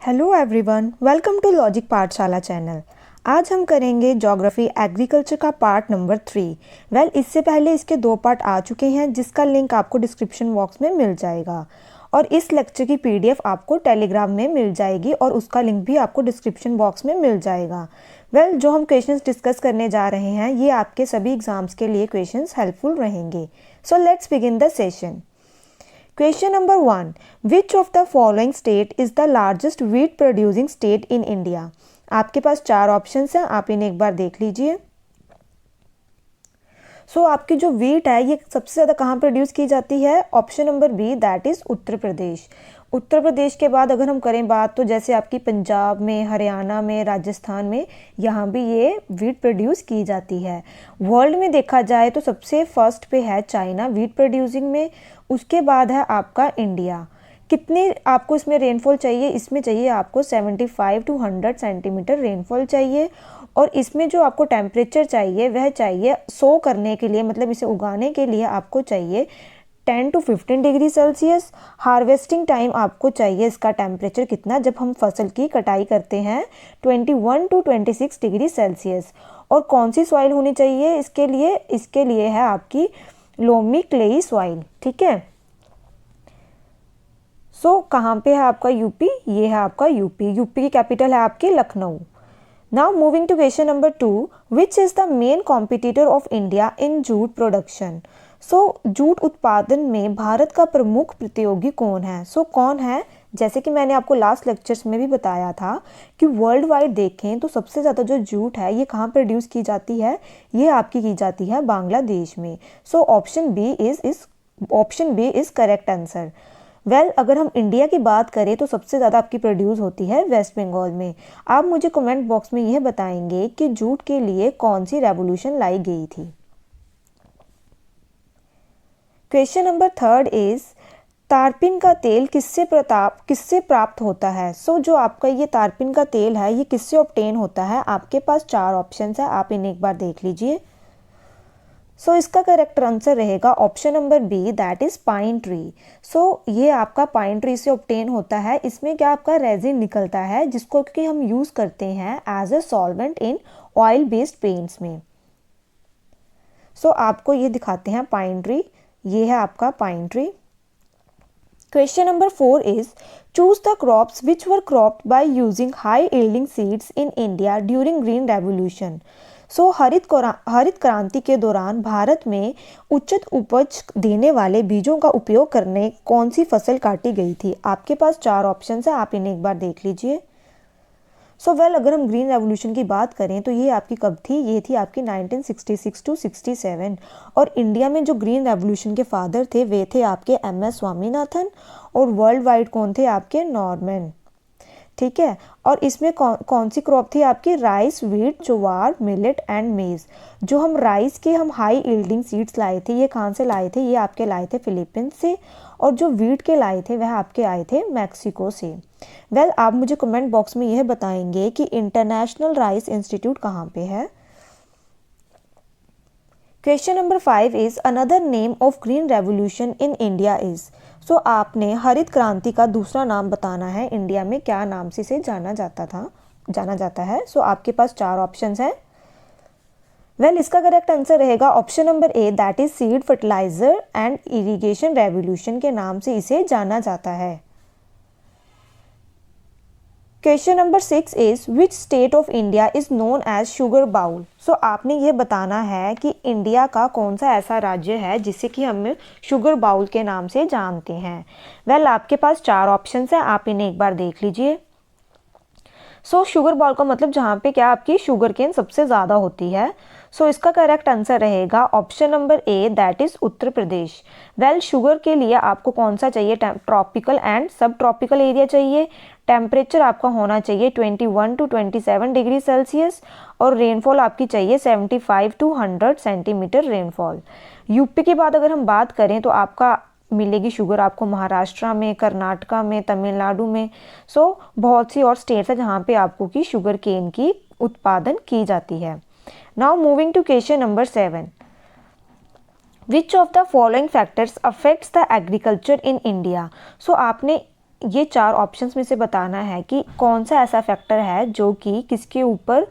Hello everyone, welcome to Logic Pathshala channel. आज हम करेंगे ज्योग्राफी एग्रीकल्चर का पार्ट नंबर 3। इससे पहले इसके 2 पार्ट आ चुके हैं जिसका लिंक आपको डिस्क्रिप्शन बॉक्स में मिल जाएगा और इस लेक्चर की पीडीएफ आपको टेलीग्राम में मिल जाएगी और उसका लिंक भी आपको डिस्क्रिप्शन बॉक्स में मिल जाएगा। जो हम क्वेश्चंस डिस्कस करने जा रहे हैं ये आपके सभी एग्जाम्स के लिए क्वेश्चंस हेल्पफुल रहेंगे। So let's begin the session. Question number 1. Which of the following state is the largest wheat producing state in India? आपके पास 4 ऑप्शंस हैं, आप इन्हें एक बार देख लीजिए। आपकी जो व्हीट है ये सबसे ज़्यादा कहाँ प्रोड्यूस की जाती है? Option number B, that is Uttar Pradesh. Uttar Pradesh के बाद अगर हम करें बात तो जैसे आपकी पंजाब में, हरियाणा में, राजस्थान में, यहाँ भी ये व्हीट प्रोड्यूस की जाती है। वर्ल्ड में देखा जाए तो सबसे फर्स्ट पे है चाइना व्हीट प्रोड्यूसिंग में, उसके बाद है आपका इंडिया। कितने आपको इसमें रेनफॉल चाहिए? इसमें चाहिए आपको 75 to 100 सेंटीमीटर रेनफॉल चाहिए और इसमें जो आपको टेम्परेचर चाहिए वह चाहिए सो करने के लिए, मतलब इसे उगाने के लिए आपको चाहिए 10 to 15 degree Celsius. Harvesting time आपको चाहिए इसका टेम्परेचर कितना, जब हम फसल की कटाई करते हैं, 21 to 26 डिग्री सेल्सियस। और कौन सी सॉइल होनी चाहिए इसके लिए? इसके लिए है आपकी लोमी क्लेई सॉइल। ठीक है। कहाँ पे है आपका यूपी? ये है आपका यूपी। यूपी की कैपिटल है आपकी Lucknow. Now moving to question number 2, which is the main competitor of India in jute production? Jute उत्पादन में भारत का प्रमुख प्रतियोगी कौन है? कौन है? जैसे कि मैंने आपको लास्ट लेक्चर्स में भी बताया था कि वर्ल्ड वाइड देखें तो सबसे ज़्यादा जो जूट है ये कहाँ प्रोड्यूस की जाती है? ये आपकी की जाती है बांग्लादेश में। Option B is correct answer. अगर हम इंडिया की बात करें तो सबसे ज़्यादा आपकी प्रोड्यूस होती है वेस्ट बंगाल में। आप मुझे कमेंट बॉक्स में यह बताएंगे कि जूट के लिए कौन सी रेवोल्यूशन लाई गई थी। क्वेश्चन नंबर 3 इज तारपीन का तेल किससे प्राप्त होता है? जो आपका ये तारपीन का तेल है ये किससे ऑब्टेन होता है? आपके पास 4 ऑप्शंस है, आप इन्हें एक बार देख लीजिए। इसका करेक्ट आंसर रहेगा option number B, that is pine tree. ये आपका पाइन ट्री से ऑब्टेन होता है। इसमें क्या आपका रेजिन निकलता है जिसको कि हम यूज करते हैं as a solvent in oil based paints में। आपको ये दिखाते हैं पाइन ट्री, ये है आपका pine tree. Question number 4 is choose the crops which were cropped by using high yielding seeds in India during green revolution. हरित क्रांति के दौरान भारत में उच्च उपज देने वाले बीजों का उपयोग करने कौन सी फसल काटी गई थी? आपके पास 4 ऑप्शंस है, आप इन्हें एक बार देख लीजिए। अगर हम ग्रीन रेवोल्यूशन की बात करें तो ये आपकी कब थी? ये थी आपकी 1966 to 67। और इंडिया में जो ग्रीन रेवोल्यूशन के फादर थे वे थे आपके MS स्वामीनाथन और वर्ल्ड वाइड कौन थे? आपके नॉर्मन। ठीक है। और इसमें कौन सी क्रॉप थी आपकी? Rice, wheat, jowar, millet and मेज। जो हम राइस के हाई यील्डिंग सीड्स लाए थे ये कहाँ से लाए थे? ये आपके लाए थे फिलीपींस से। और जो व्हीट के लाए थे वह आपके आए थे मैक्सिको से। आप मुझे कमेंट बॉक्स में यह बताएंगे कि इंटरनेशनल राइस इंस्टीट्यूट कहाँ पे है। Question number 5 is another name of green revolution in India is. आपने हरित क्रांति का दूसरा नाम बताना है। इंडिया में क्या नाम से इसे जाना जाता है? आपके पास 4 ऑप्शंस हैं। इसका करेक्ट आंसर रहेगा option number A, that is seed, fertiliser and irrigation revolution के नाम से इसे जाना जाता है। Question number 6 is which state of India is known as sugar bowl. आपने ये बताना है कि इंडिया का कौन सा ऐसा राज्य है जिसे कि हम शुगर बाउल के नाम से जानते हैं। आपके पास 4 ऑप्शंस हैं, आप इन्हें एक बार देख लीजिए। शुगर बाउल का मतलब जहाँ पे क्या आपकी शुगर केन सबसे ज़्यादा होती है। इसका करेक्ट आंसर रहेगा option number A, that is Uttar Pradesh. Sugar के लिए आपको कौन सा चाहिए? ट्रॉपिकल एंड सब ट्रॉपिकल एरिया चाहिए। टेम्परेचर आपका होना चाहिए 21 to 27 डिग्री सेल्सियस और रेनफॉल आपकी चाहिए 75 to 100 सेंटीमीटर रेनफॉल। यूपी के बाद अगर हम बात करें तो आपका मिलेगी शुगर आपको महाराष्ट्र में, कर्नाटका में, तमिलनाडु में। बहुत सी और स्टेट्स है जहाँ पे आपको की शुगर केन की उत्पादन की जाती है। Now moving to question number 7, which of the following factors affects the agriculture in India. आपने ये 4 ऑप्शंस में से बताना है कि कौन सा ऐसा फैक्टर है जो कि किसके ऊपर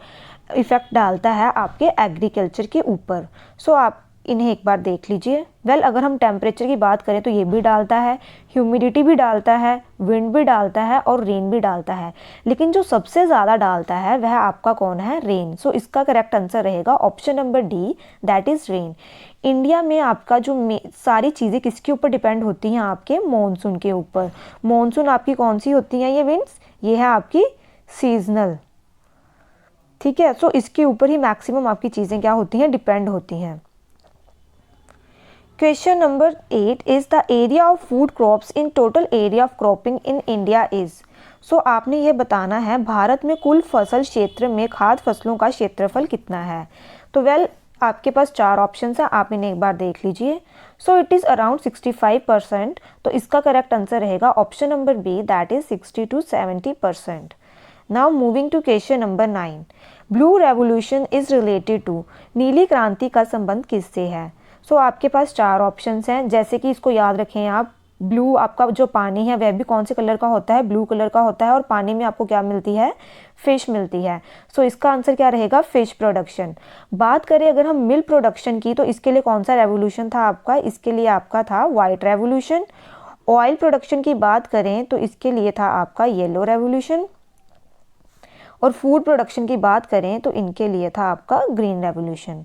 इफ़ेक्ट डालता है आपके एग्रीकल्चर के ऊपर। सो आप इन्हें एक बार देख लीजिए। वेल, अगर हम टेम्परेचर की बात करें तो ये भी डालता है, ह्यूमिडिटी भी डालता है, विंड भी डालता है और रेन भी डालता है, लेकिन जो सबसे ज़्यादा डालता है वह आपका कौन है? रेन। सो इसका करेक्ट आंसर रहेगा option number D, that is rain. India में आपका जो सारी चीज़ें किसके ऊपर डिपेंड होती हैं? आपके मॉनसून के ऊपर। मॉनसून आपकी कौन सी होती हैं ये विंड्स? ये है आपकी सीजनल, ठीक है। सो इसके ऊपर ही मैक्सिमम आपकी चीज़ें क्या होती हैं? डिपेंड होती हैं। Question number 8 is the area of food crops in total area of cropping in India is। सो आपने ये बताना है भारत में कुल फसल क्षेत्र में खाद्य फसलों का क्षेत्रफल कितना है। तो वेल, आपके पास 4 ऑप्शन है, आप इन्हें एक बार देख लीजिए। So it is around 65%। तो इसका करेक्ट आंसर रहेगा option number B, that is 60 to 70%। Now moving to question number 9। Blue revolution is related to. नीली क्रांति का संबंध किससे है? सो आपके पास 4 ऑप्शंस हैं, जैसे कि इसको याद रखें आप। ब्लू, आपका जो पानी है वह भी कौन से कलर का होता है? ब्लू कलर का होता है, और पानी में आपको क्या मिलती है? फिश मिलती है। सो इसका आंसर क्या रहेगा? Fish production. बात करें अगर हम मिल्क प्रोडक्शन की, तो इसके लिए कौन सा रेवोल्यूशन था आपका? इसके लिए आपका था वाइट रेवोल्यूशन। ऑयल प्रोडक्शन की बात करें तो इसके लिए था आपका येलो रेवोल्यूशन। और फूड प्रोडक्शन की बात करें तो इनके लिए था आपका green revolution.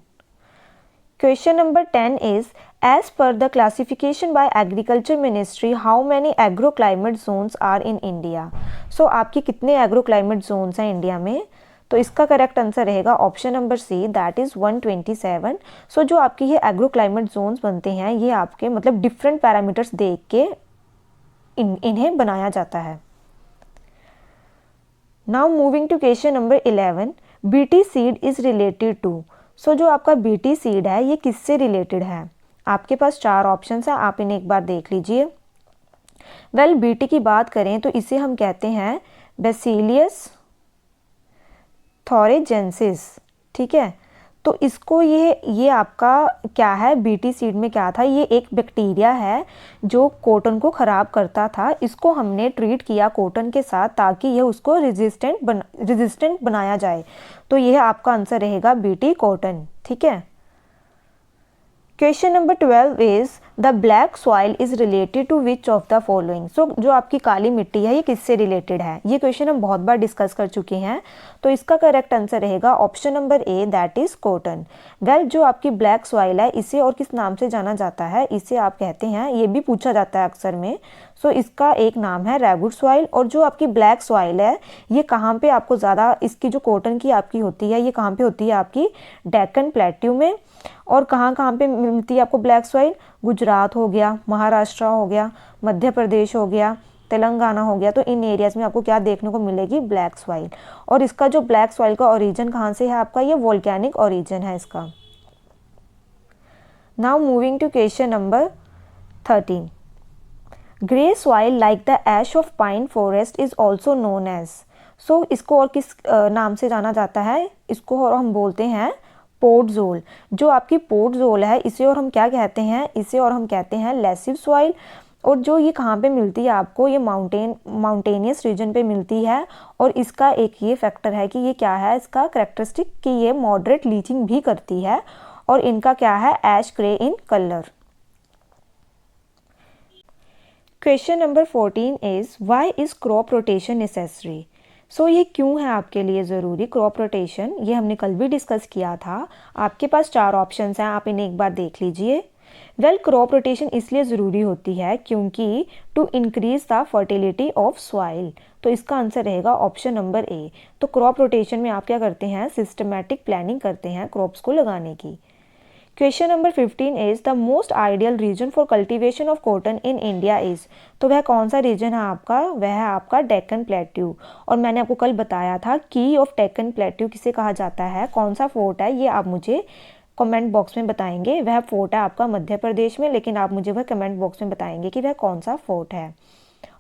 Question number 10 is, as per the classification by Agriculture Ministry, how many agroclimate zones are in India? So आपकी कितने agroclimate zones हैं इंडिया में? तो इसका करेक्ट आंसर रहेगा option number C, that is 127। So जो आपकी ये agroclimate zones बनते हैं, ये आपके मतलब डिफरेंट पैरामीटर्स देख के इन्हें बनाया जाता है। Now moving to question number 11। BT seed is related to. So जो आपका बीटी सीड है ये किससे रिलेटेड है? आपके पास 4 ऑप्शंस हैं, आप इन्हें एक बार देख लीजिए। वेल, बीटी की बात करें तो इसे हम कहते हैं बैसिलियस थोरेजेंसिस, ठीक है। तो इसको ये आपका क्या है? बीटी सीड में क्या था? ये एक बैक्टीरिया है जो कॉटन को ख़राब करता था। इसको हमने ट्रीट किया कॉटन के साथ ताकि ये उसको रेजिस्टेंट बनाया जाए। तो यह आपका आंसर रहेगा बीटी कॉटन, ठीक है। Question number 12 is, the black soil is related to which of the following. So जो आपकी काली मिट्टी है ये किससे रिलेटेड है? ये क्वेश्चन हम बहुत बार डिस्कस कर चुके हैं। तो इसका करेक्ट आंसर रहेगा option number A, that is cotton. Well, जो आपकी ब्लैक सॉइल है इसे और किस नाम से जाना जाता है? इसे आप कहते हैं, ये भी पूछा जाता है अक्सर में। सो इसका एक नाम है रेगुड सॉइल। और जो आपकी ब्लैक सॉइल है ये कहाँ पे आपको ज़्यादा, इसकी जो कॉटन की आपकी होती है ये कहाँ पे होती है? आपकी डेक्कन प्लेट्यू में। और कहाँ कहाँ पे मिलती है आपको ब्लैक सॉइल? गुजरात हो गया, महाराष्ट्र हो गया, मध्य प्रदेश हो गया, तेलंगाना हो गया। तो इन एरियाज़ में आपको क्या देखने को मिलेगी? Black soil. और इसका जो ब्लैक सॉइल का ओरिजिन कहाँ से है आपका? ये वोल्केनिक ओरिजिन है इसका। Now moving to question number 13। Grey soil like the ash of pine forest is also known as. So इसको और किस नाम से जाना जाता है? इसको और हम बोलते हैं पोडजोल। जो आपकी पोडजोल है इसे और हम क्या कहते हैं? इसे और हम कहते हैं लेसिव सॉइल। और जो ये कहाँ पे मिलती है आपको? ये माउंटेनियस रीजन पे मिलती है। और इसका एक ये फैक्टर है कि ये क्या है इसका करेक्टरिस्टिक, कि ये मॉडरेट लीचिंग भी करती है। और इनका क्या है? Ash grey in colour. Question number 14 is, why is crop rotation necessary. So ये क्यों है आपके लिए ज़रूरी क्रॉप रोटेशन? ये हमने कल भी डिस्कस किया था। आपके पास 4 ऑप्शंस हैं, आप इन्हें एक बार देख लीजिए। वेल, क्रॉप रोटेशन इसलिए ज़रूरी होती है क्योंकि to increase the fertility of soil. तो इसका आंसर रहेगा ऑप्शन नंबर ए। तो क्रॉप रोटेशन में आप क्या करते हैं? सिस्टमैटिक प्लानिंग करते हैं क्रॉप्स को लगाने की। Question number 15 is, the most ideal region for cultivation of cotton in India is. तो वह कौन सा रीजन है आपका? वह है आपका डेक्कन प्लेट्यू। और मैंने आपको कल बताया था की ऑफ डेक्कन प्लेट्यू किसे कहा जाता है, कौन सा फोर्ट है, ये आप मुझे कमेंट बॉक्स में बताएंगे। वह फोर्ट है आपका मध्य प्रदेश में, लेकिन आप मुझे वह कमेंट बॉक्स में बताएंगे कि वह कौन सा फोर्ट है।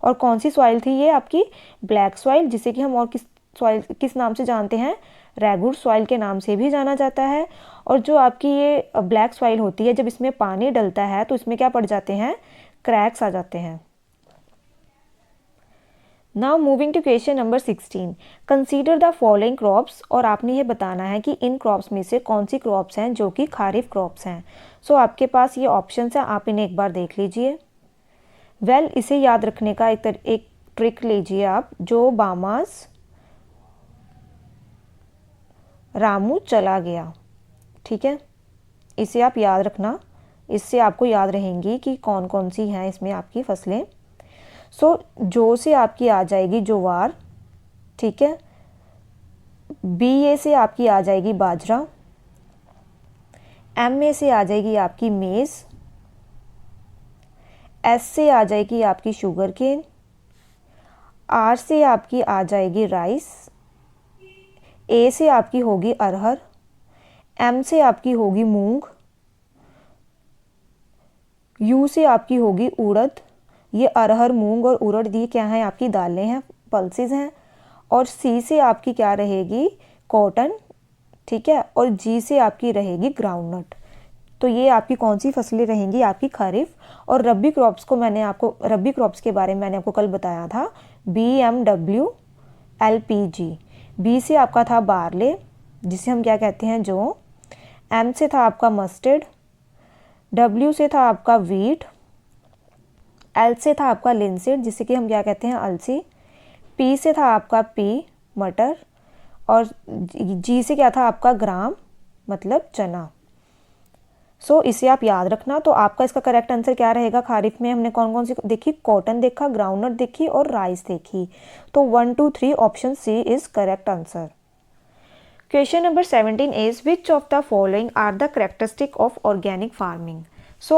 और कौन सी सॉइल थी ये आपकी? ब्लैक सॉइल, जिसे कि हम और किस नाम से जानते हैं? रेगुड सॉइल के नाम से भी जाना जाता है। और जो आपकी ये ब्लैक सॉइल होती है, जब इसमें पानी डलता है तो इसमें क्या पड़ जाते हैं? क्रैक्स आ जाते हैं। Now moving to question number 16, consider the following crops, और आपने ये बताना है कि इन क्रॉप्स में से कौन सी क्रॉप्स हैं जो कि खारिफ क्रॉप्स हैं। सो आपके पास ये ऑप्शंस हैं, आप इन्हें एक बार देख लीजिए। इसे याद रखने का एक ट्रिक लीजिए आप, जो बामास रामू चला गया, ठीक है, इसे आप याद रखना, इससे आपको याद रहेंगी कि कौन कौन सी हैं इसमें आपकी फसलें। जो से आपकी आ जाएगी ज्वार, ठीक है, BA से आपकी आ जाएगी बाजरा, MA से आ जाएगी आपकी मेज़, S से आ जाएगी आपकी शुगर केन, R से आपकी आ जाएगी राइस, A से आपकी होगी अरहर, M से आपकी होगी मूंग, U से आपकी होगी उड़द, ये अरहर मूंग और उड़द ये क्या है आपकी दालें हैं, पल्सेस हैं, और C से आपकी क्या रहेगी कॉटन, ठीक है, और G से आपकी रहेगी ग्राउंडनट। तो ये आपकी कौन सी फसलें रहेंगी आपकी खरीफ। और रबी क्रॉप्स रबी क्रॉप्स के बारे में मैंने आपको कल बताया था, BMW LPG। B से आपका था बारले, जिसे हम क्या कहते हैं जौ, M से था आपका मस्टर्ड, W से था आपका वीट, L से था आपका लिनसीड जिसे कि हम क्या कहते हैं अलसी, P से था आपका मटर, और G से क्या था आपका ग्राम मतलब चना। इसे आप याद रखना। तो आपका इसका करेक्ट आंसर क्या रहेगा, खारिफ में हमने कौन कौन सी देखी, कॉटन देखा, ग्राउंडनट देखी और राइस देखी। तो 1 2 3 option C is correct answer. Question number 17 is which of the following are the characteristic of organic farming.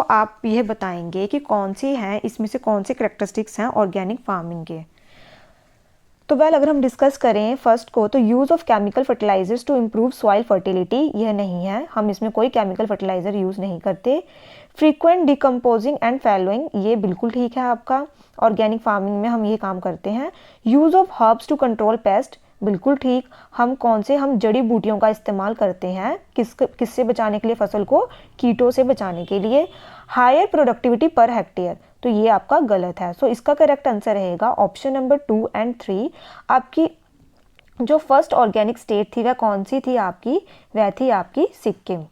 आप यह बताएंगे कि कौन सी हैं, इसमें से कौन से करेक्टरिस्टिक्स हैं ऑर्गेनिक फार्मिंग के। तो अगर हम डिस्कस करें फर्स्ट को, तो use of chemical fertilisers to improve soil fertility, यह नहीं है, हम इसमें कोई केमिकल फर्टिलाइजर यूज़ नहीं करते। फ्रीक्वेंट डिकम्पोजिंग एंड फैलोइंग, ये बिल्कुल ठीक है आपका, ऑर्गेनिक फार्मिंग में हम ये काम करते हैं। Use of herbs to control pest, बिल्कुल ठीक, हम जड़ी बूटियों का इस्तेमाल करते हैं किससे बचाने के लिए, फसल को कीटों से बचाने के लिए। हायर प्रोडक्टिविटी पर हेक्टेयर, तो ये आपका गलत है। इसका करेक्ट आंसर रहेगा ऑप्शन नंबर 2 एंड 3। आपकी जो फर्स्ट ऑर्गेनिक स्टेट थी वह कौन सी थी आपकी, वह थी आपकी Sikkim.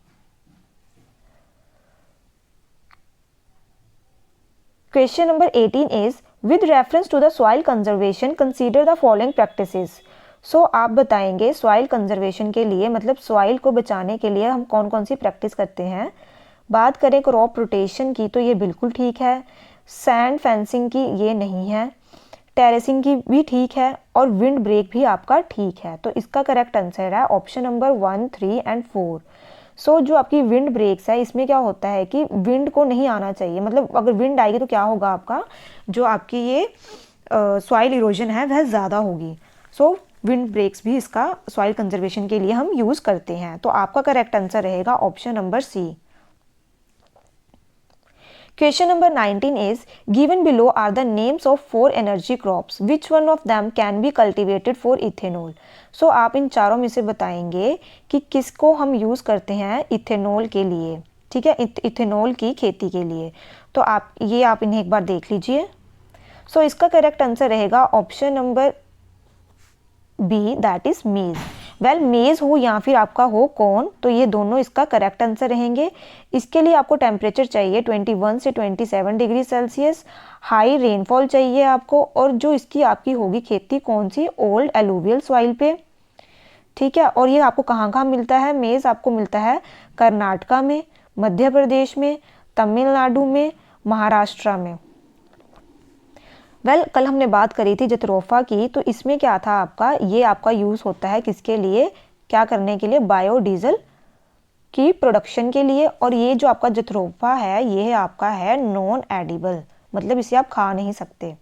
Question number 18 is with reference to the soil conservation consider the following practices. आप बताएंगे सॉइल कंजर्वेशन के लिए, मतलब सॉइल को बचाने के लिए हम कौन कौन सी प्रैक्टिस करते हैं। बात करें क्रॉप रोटेशन की, तो ये बिल्कुल ठीक है। सैंड फेंसिंग की ये नहीं है। टेरेसिंग की भी ठीक है, और विंड ब्रेक भी आपका ठीक है। तो इसका करेक्ट आंसर है ऑप्शन नंबर 1 3 एंड 4। जो आपकी विंड ब्रेक्स है, इसमें क्या होता है कि विंड को नहीं आना चाहिए, मतलब अगर विंड आएगी तो क्या होगा, आपका जो आपकी ये सॉइल इरोजन है वह ज़्यादा होगी। विंड ब्रेक्स भी इसका सॉइल कंजर्वेशन के लिए हम यूज़ करते हैं। तो आपका करेक्ट आंसर रहेगा option number C। Question number 19 is given below are the names of 4 energy crops which one of them can be cultivated for ethanol. आप इन चारों में से बताएंगे कि किसको हम यूज़ करते हैं इथेनॉल के लिए, ठीक है, इथेनॉल की खेती के लिए। तो आप इन्हें एक बार देख लीजिए। इसका करेक्ट आंसर रहेगा option number B, that is मेज। मेज हो या फिर आपका हो कॉर्न, तो ये दोनों इसका करेक्ट आंसर रहेंगे। इसके लिए आपको टेम्परेचर चाहिए 21 से 27 डिग्री सेल्सियस, हाई रेनफॉल चाहिए आपको, और जो इसकी आपकी होगी खेती कौन सी, ओल्ड एलुवियल सॉइल पे, ठीक है। और ये आपको कहाँ कहाँ मिलता है, मेज आपको मिलता है कर्नाटका में, मध्य प्रदेश में, तमिलनाडु में, महाराष्ट्र में। कल हमने बात करी थी जत्रोफा की, तो इसमें क्या था आपका, ये आपका यूज़ होता है किसके लिए, क्या करने के लिए, बायोडीजल की प्रोडक्शन के लिए। और ये जो आपका जत्रोफा है ये आपका है नॉन एडिबल, मतलब इसे आप खा नहीं सकते।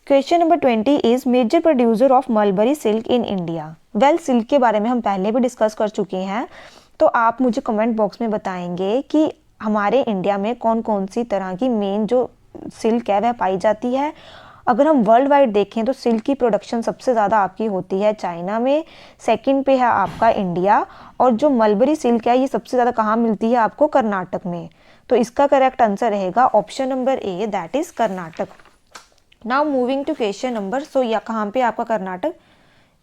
Question number 20 is major producer of mulberry silk in India. Silk के बारे में हम पहले भी डिस्कस कर चुके हैं। तो आप मुझे कमेंट बॉक्स में बताएंगे कि हमारे इंडिया में कौन कौन सी तरह की मेन जो सिल्क है वह पाई जाती है। अगर हम वर्ल्ड वाइड देखें तो सिल्क की प्रोडक्शन सबसे ज़्यादा आपकी होती है चाइना में, सेकंड पे है आपका इंडिया, और जो मलबरी सिल्क है ये सबसे ज़्यादा कहाँ मिलती है आपको, कर्नाटक में। तो इसका करेक्ट आंसर रहेगा option number A, that is Karnataka. Now moving to question number, so या कहाँ पे आपका कर्नाटक,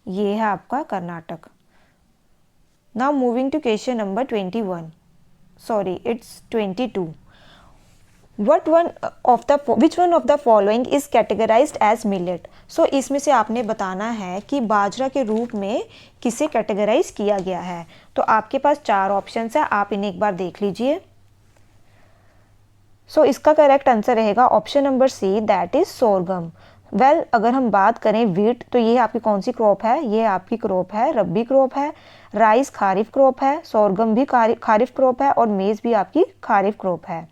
ये है आपका Karnataka. Now moving to question number 21, sorry it's 22। What one of the which one of the following is categorized as millet? सो इसमें से आपने बताना है कि बाजरा के रूप में किसे कैटेगराइज किया गया है। तो आपके पास 4 ऑप्शंस है, आप इन्हें एक बार देख लीजिए। सो इसका करेक्ट आंसर रहेगा option number C, that is sorghum. Well अगर हम बात करें वीट, तो ये आपकी कौन सी क्रॉप है, ये आपकी क्रॉप है रबी क्रॉप है। राइस खारिफ क्रॉप है, सोरगम भी खारिफ क्रॉप है और मेज़ भी आपकी खारिफ क्रॉप है।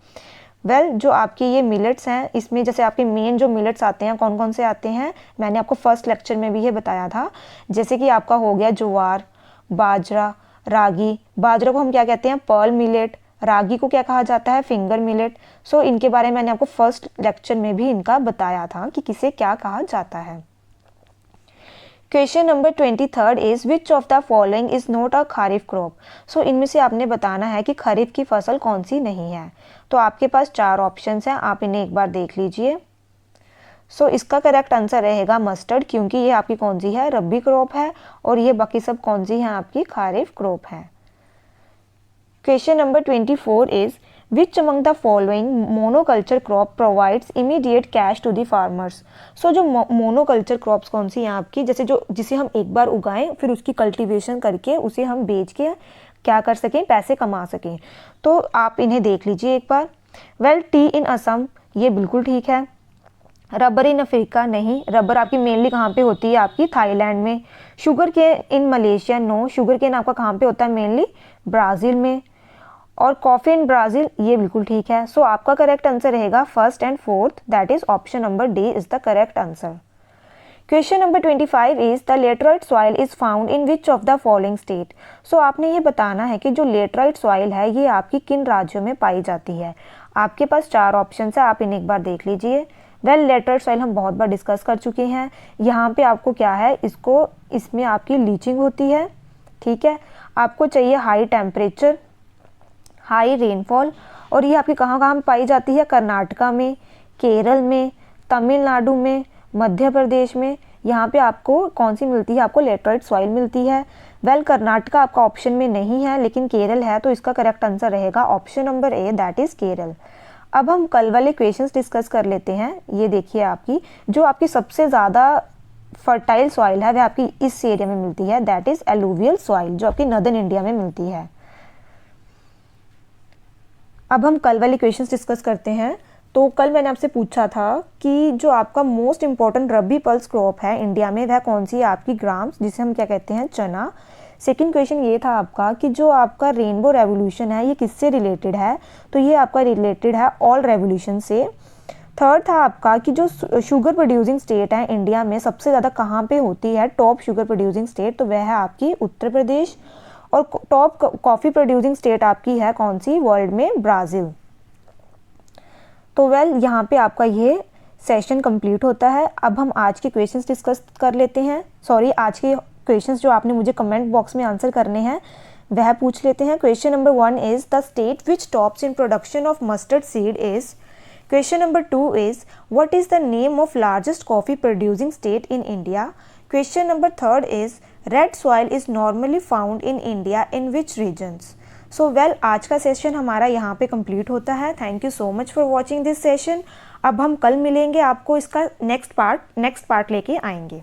वेल जो आपके ये मिलेट्स हैं, इसमें जैसे आपके मेन जो मिलेट्स आते हैं कौन कौन से आते हैं, मैंने आपको फर्स्ट लेक्चर में भी ये बताया था। जैसे कि आपका हो गया ज्वार, बाजरा, रागी। बाजरा को हम क्या कहते हैं, पर्ल मिलेट। रागी को क्या कहा जाता है, फिंगर मिलेट। सो इनके बारे में मैंने आपको फर्स्ट लेक्चर में भी इनका बताया था कि किसे क्या कहा जाता है। Question number 23 is which of the following is not a kharif crop. So इनमें से आपने बताना है कि खरीफ की फसल कौन सी नहीं है। तो आपके पास 4 ऑप्शंस हैं, आप इन्हें एक बार देख लीजिए। सो इसका करेक्ट आंसर रहेगा मस्टर्ड, क्योंकि ये आपकी कौन सी है, रबी क्रॉप है, और ये बाकी सब कौन सी हैं, आपकी खरीफ क्रॉप है। Question number 24 is which among the following monoculture crop provides immediate cash to the farmers. So जो मोनोकल्चर क्रॉप्स कौन सी हैं आपकी, जैसे जिसे हम एक बार उगाएं फिर उसकी कल्टीवेशन करके उसे हम बेच के क्या कर सकें, पैसे कमा सकें। तो आप इन्हें देख लीजिए एक बार। वेल टी इन असम, ये बिल्कुल ठीक है। रबर इन अफ्रीका, नहीं, रबर आपकी मेनली कहाँ पे होती है, आपकी थाईलैंड में। Sugar cane in Malaysia, no, sugar cane आपका कहाँ पे होता है, मेनली ब्राज़ील में। और कॉफ़ी इन ब्राज़ील, ये बिल्कुल ठीक है। सो आपका करेक्ट आंसर रहेगा first and fourth, that is option number D is the correct answer. Question number 25 is the laterite soil is found in which of the following state. So आपने ये बताना है कि जो लेटराइट सॉइल है ये आपकी किन राज्यों में पाई जाती है। आपके पास 4 ऑप्शन है, आप इन्हें एक बार देख लीजिए। वेल लेटराइट सॉइल हम बहुत बार डिस्कस कर चुके हैं। यहाँ पे आपको क्या है, इसमें आपकी लीचिंग होती है, ठीक है। आपको चाहिए हाई टेम्परेचर, हाई रेनफॉल, और ये आपकी कहाँ कहाँ पाई जाती है, कर्नाटका में, केरल में, तमिलनाडु में, मध्य प्रदेश में। यहाँ पे आपको कौन सी मिलती है, आपको लेटराइट सॉइल मिलती है। वेल कर्नाटका आपका ऑप्शन में नहीं है लेकिन केरल है, तो इसका करेक्ट आंसर रहेगा option number A, that is Kerala. अब हम कल वाले क्वेश्चंस डिस्कस कर लेते हैं। ये देखिए आपकी जो आपकी सबसे ज़्यादा फर्टाइल सॉइल है वह आपकी इस एरिया में मिलती है, दैट इज एलुवियल सॉइल, जो आपकी नॉर्दर्न इंडिया में मिलती है। अब हम कल वाले क्वेश्चंस डिस्कस करते हैं। तो कल मैंने आपसे पूछा था कि जो आपका मोस्ट इंपॉर्टेंट रबी पल्स क्रॉप है इंडिया में वह कौन सी है, आपकी ग्राम्स, जिसे हम क्या कहते हैं, चना। सेकंड क्वेश्चन ये था आपका कि जो आपका रेनबो रेवोल्यूशन है ये किससे रिलेटेड है, तो ये आपका रिलेटेड है ऑल रेवोल्यूशन से। थर्ड था आपका कि जो शुगर प्रोड्यूसिंग स्टेट है इंडिया में सबसे ज़्यादा कहाँ पे होती है, टॉप शुगर प्रोड्यूसिंग स्टेट, तो वह है आपकी उत्तर प्रदेश। और टॉप कॉफ़ी प्रोड्यूसिंग स्टेट आपकी है कौन सी, वर्ल्ड में, ब्राज़ील। तो वेल यहाँ पे आपका ये सेशन कंप्लीट होता है। अब हम आज के क्वेश्चंस डिस्कस कर लेते हैं। सॉरी, आज के क्वेश्चंस जो आपने मुझे कमेंट बॉक्स में आंसर करने हैं वह पूछ लेते हैं। Question number 1 is the state which tops in production of mustard seed is. Question number 2 is what is the name of largest coffee producing state in India. Question number 3 is red soil is normally found in India in which regions. So well आज का session हमारा यहाँ पे complete होता है। Thank you so much for watching this session. अब हम कल मिलेंगे, आपको इसका नेक्स्ट पार्ट लेके आएंगे।